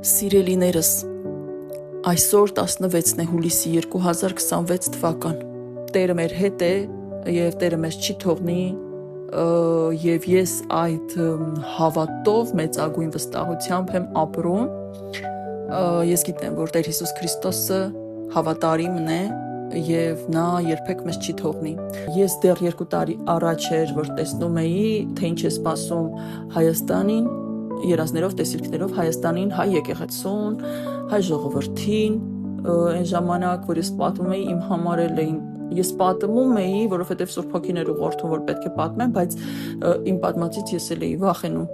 Սիրելիներս, այսօր 16 հուլիսի 2026 թվական, Տերը մեր հետ է և Տերը մեզ չի թողնի և ես այդ հավատով մեծագույն վստահությամբ եմ ապրում, ես գիտեմ, որ Տեր Հիսուս Քրիստոսը հավատարիմն է և նա երբեք մեզ չի թողնի։ Ես դեռ 2 տարի առաջ էր, որ տեսնում էի, թե ինչ է սպասում Հայաստանին, երազներով, տեսիլքներով Հայաստանին, հայ եկեղեցուն, հայ ժողովրդին, այն ժամանակ, որ ես պատմում էի, իմ համար էլ էին, ես պատմում էի, որովհետև Սուրբ Հոգին էր ուղղորդում, որ պետք է պատմեմ, բայց իմ պատմածից ես էլ էի վախենում,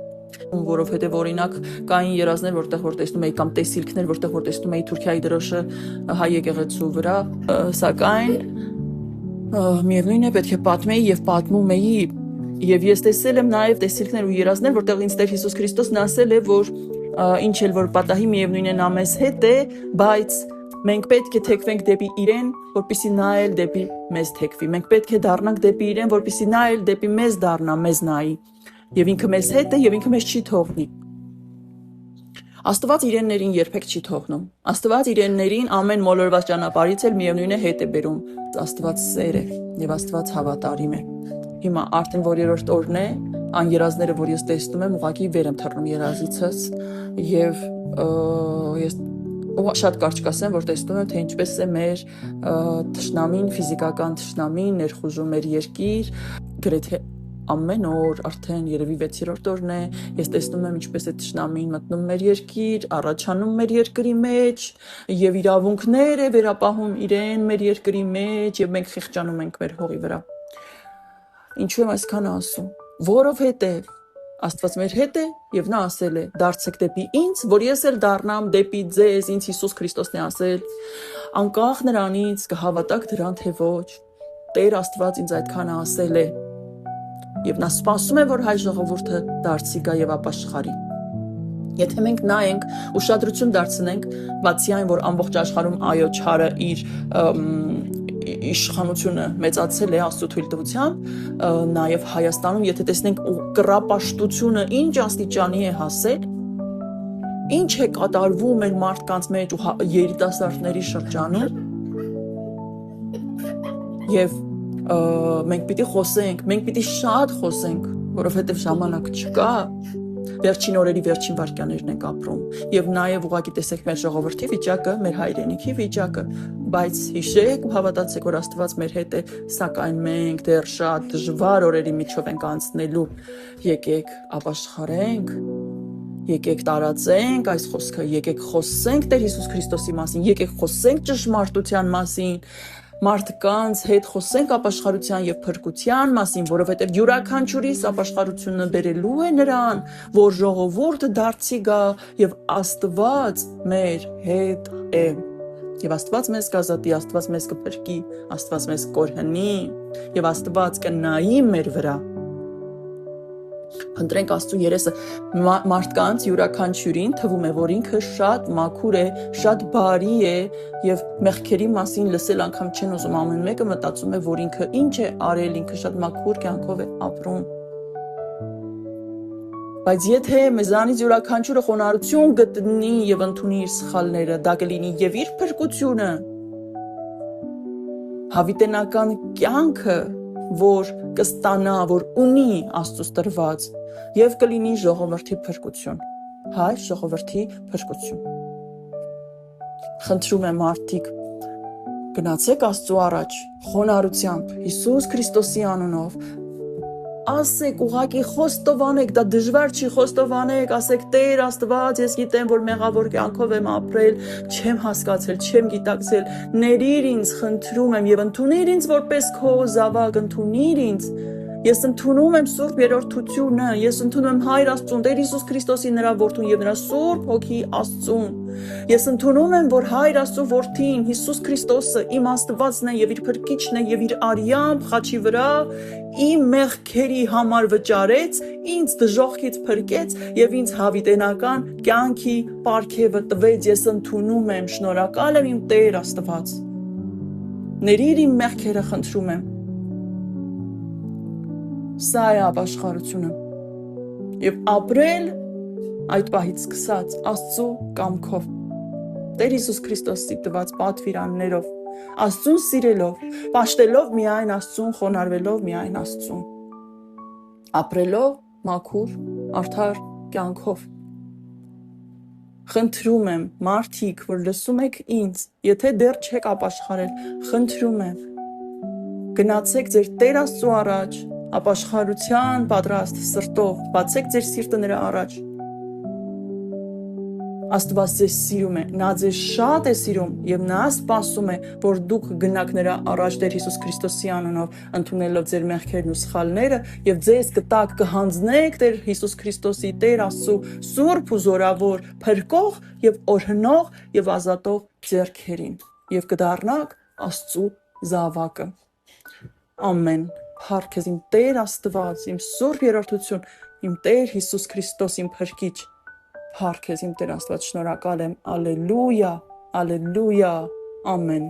որովհետև օրինակ կային երազներ, որտեղ որ տեսնում էի, կամ տեսիլքներ, որտեղ որ տեսնում էի Թուրքիայի դրոշը հայ եկեղեցու վրա, սակայն միևնույն է, պետք է պատմեի և պատմում էի, և ես տեսել եմ նաև տեսիլքներ ու երազներ, որտեղ ինձ Տեր Հիսուս Քրիստոսն ասել է, որ ինչ էլ որ պատահի, միևնույն է նա մեզ հետ է, բայց մենք պետք է թեքվենք դեպի իրեն, որպեսզի նա էլ դեպի մեզ թեքվի, մենք պետք է դառնանք դեպի իրեն, որպեսզի նա էլ դեպի մեզ դառնա, մեզ նայի, և ինքը մեզ հետ է, և ինքը մեզ չի թողնի։ Աստված իրեններին երբեք չի թողնում, Աստված իրեններին ամեն մոլորված ճանապարհից էլ միևնույն է հետ է բերում, Աստված սեր է և Աստված հավատարիմ է։ Հիմա արդեն որ 3-րդ օրն է, այն երազները, որ ես տեսնում եմ, ուղղակի վեր եմ թռնում երազիցս և ես շատ կարճ կասեմ, որ տեսնում եմ, թե ինչպես է մեր թշնամին, ֆիզիկական թշնամին ներխուժում մեր երկիր, գրեթե ամեն օր, արդեն երևի 6-րդ օրն է, ես տեսնում եմ ինչպես է թշնամին մտնում մեր երկիր, առաջանում մեր երկրի մեջ և իրավունքներ է վերապահում իրեն մեր երկրի մեջ և մենք խիղճանում ենք մեր հողի վրա։ Ինչու եմ այսքան ասում, որովհետև Աստված մեր հետ է և նա ասել է դարձեք դեպի ինձ, որ ես էլ դառնամ դեպի ձեզ, ինձ Հիսուս Քրիստոսն է ասել, անկախ նրանից կհավատաք դրան թե ոչ, Տեր Աստված ինձ այդքան ասել է և նա սպասում է, որ հայ ժողովուրդը դարձի գա և ապաշխարի։ Եթե մենք նայենք, ուշադրություն դարձնենք, բացի այն, որ ամբողջ աշխարհում այո չարը իր իշխանությունը մեծացել է Աստծո թույլտվությամբ, նաև Հայաստանում, եթե տեսնենք կռապաշտությունը ինչ աստիճանի է հասել, ինչ է կատարվում մեր մարդկանց մեջ ու երիտասարդների շրջանում, և մենք պիտի խոսենք, մենք պիտի շատ խոսենք, որովհետև ժամանակ չկա, վերջին օրերի վերջին վայրկյաններն ենք ապրում, և նաև ուղղակի տեսեք մեր ժողովրդի վիճակը, մեր հայրենիքի վիճակը, բայց հիշեք ու հավատացեք, որ Աստված մեր հետ է, սակայն մենք դեռ շատ դժվար օրերի միջով ենք անցնելու, եկեք ապաշխարենք, եկեք տարածենք այս խոսքը, եկեք խոսենք Տեր Հիսուս Քրիստոսի մասին, եկեք խոսենք ճշմարտության մասին, մարդկանց հետ խոսենք ապաշխարության և փրկության մասին, որովհետև յուրաքանչյուրիս ապաշխարությունը բերելու է նրան, որ ժողովուրդը դարձի գա և Աստված մեր հետ է։ Եվ Աստված մեզ կազատի, Աստված մեզ կփրկի, Աստված մեզ կօրհնի և Աստված կնայի մեր վրա։ Խնդրենք Աստծո երեսը մարդկանց յուրաքանչյուրին թվում է, որ ինքը շատ մաքուր է, շատ բարի է և մեղքերի մասին լսել անգամ չեն ուզում, ամեն մեկը մտածում է, որ ինքը ինչ է արել, ինքը շատ մաքուր կյանքով է ապրում։ Բայց եթե մեզանից յուրաքանչյուրը խոնարհություն գտնի և ընդունի իր սխալները, դա կլինի և իր փրկությունը, հավիտենական կյանքը, որ կստանա, որ ունի Աստծուց տրված, և կլինի ժողովրդի փրկություն, հայ ժողովրդի փրկություն։ Խնդրում եմ մարդիկ, գնացեք Աստծո առաջ խոնարհությամբ, Հիսուս Քրիստոսի անունով, ասեք, ուղղակի խոստովանեք, դա դժվար չի, խոստովանեք, ասեք Տեր Աստված, ես գիտեմ, որ մեղավոր կյանքով եմ ապրել, չեմ հասկացել, չեմ գիտակցել, ներիր ինձ, խնդրում եմ և ընդունիր ինձ որպես քո զավակ, ընդունիր ինձ, ես ընդունում եմ Սուրբ Երրորդությունը, ես ընդունում եմ Հայր Աստծուն, Տեր Հիսուս Քրիստոսի նրա որդուն և նրա Սուրբ Հոգի Աստծուն, ես ընդունում եմ, որ Հայր Աստծո որդին, Հիսուս Քրիստոսը իմ Աստվածն է և իր փրկիչն է և իր արյամբ խաչի վրա իմ մեղքերի համար վճարեց, ինձ դժոխքից փրկեց և ինձ հավիտենական կյանքի պարգևը տվեց, ես ընդունում եմ, շնորհակալ եմ իմ Տեր Աստված, ներիր իմ մեղքերը, խնդրում եմ, սա է ապաշխարությունը և ապրել այդ պահից սկսած Աստծո կամքով, Տեր Հիսուս Քրիստոսի տված պատվիրաններով, Աստծուն սիրելով, պաշտելով միայն Աստծուն, խոնարհվելով միայն Աստծուն, ապրելով մաքուր, արդար կյանքով։ Խնդրում եմ, մարդիկ, որ լսում եք ինձ, եթե դեռ չեք ապաշխարել, խնդրում եմ, գնացեք ձեր Տեր Աստծո առաջ, ապաշխարության պատրաստ սրտով, բացեք ձեր սիրտը նրա առաջ։ Աստված ձեզ սիրում է, նա ձեզ շատ է սիրում եւ նա սպասում է, որ դուք գնաք նրա առաջ Տեր Հիսուս Քրիստոսի անունով, ընդունելով ձեր մեղքերն ու սխալները եւ ձեզ կտակ կհանձնեք Տեր Հիսուս Քրիստոսի Տեր Աստծո սուրբ ու զորավոր, փրկող եւ օրհնող եւ ազատող ձեռքերին եւ կդառնաք Աստծո զավակը։ Ամեն։ Փառք քեզ իմ Տեր Աստված, իմ սուրբ երրորդություն, իմ Տեր Հիսուս Քրիստոս, իմ փրկիչ։ Փառք քեզ իմ Տեր Աստված, շնորհակալ եմ։ Ալելույա, ալելույա, ամեն։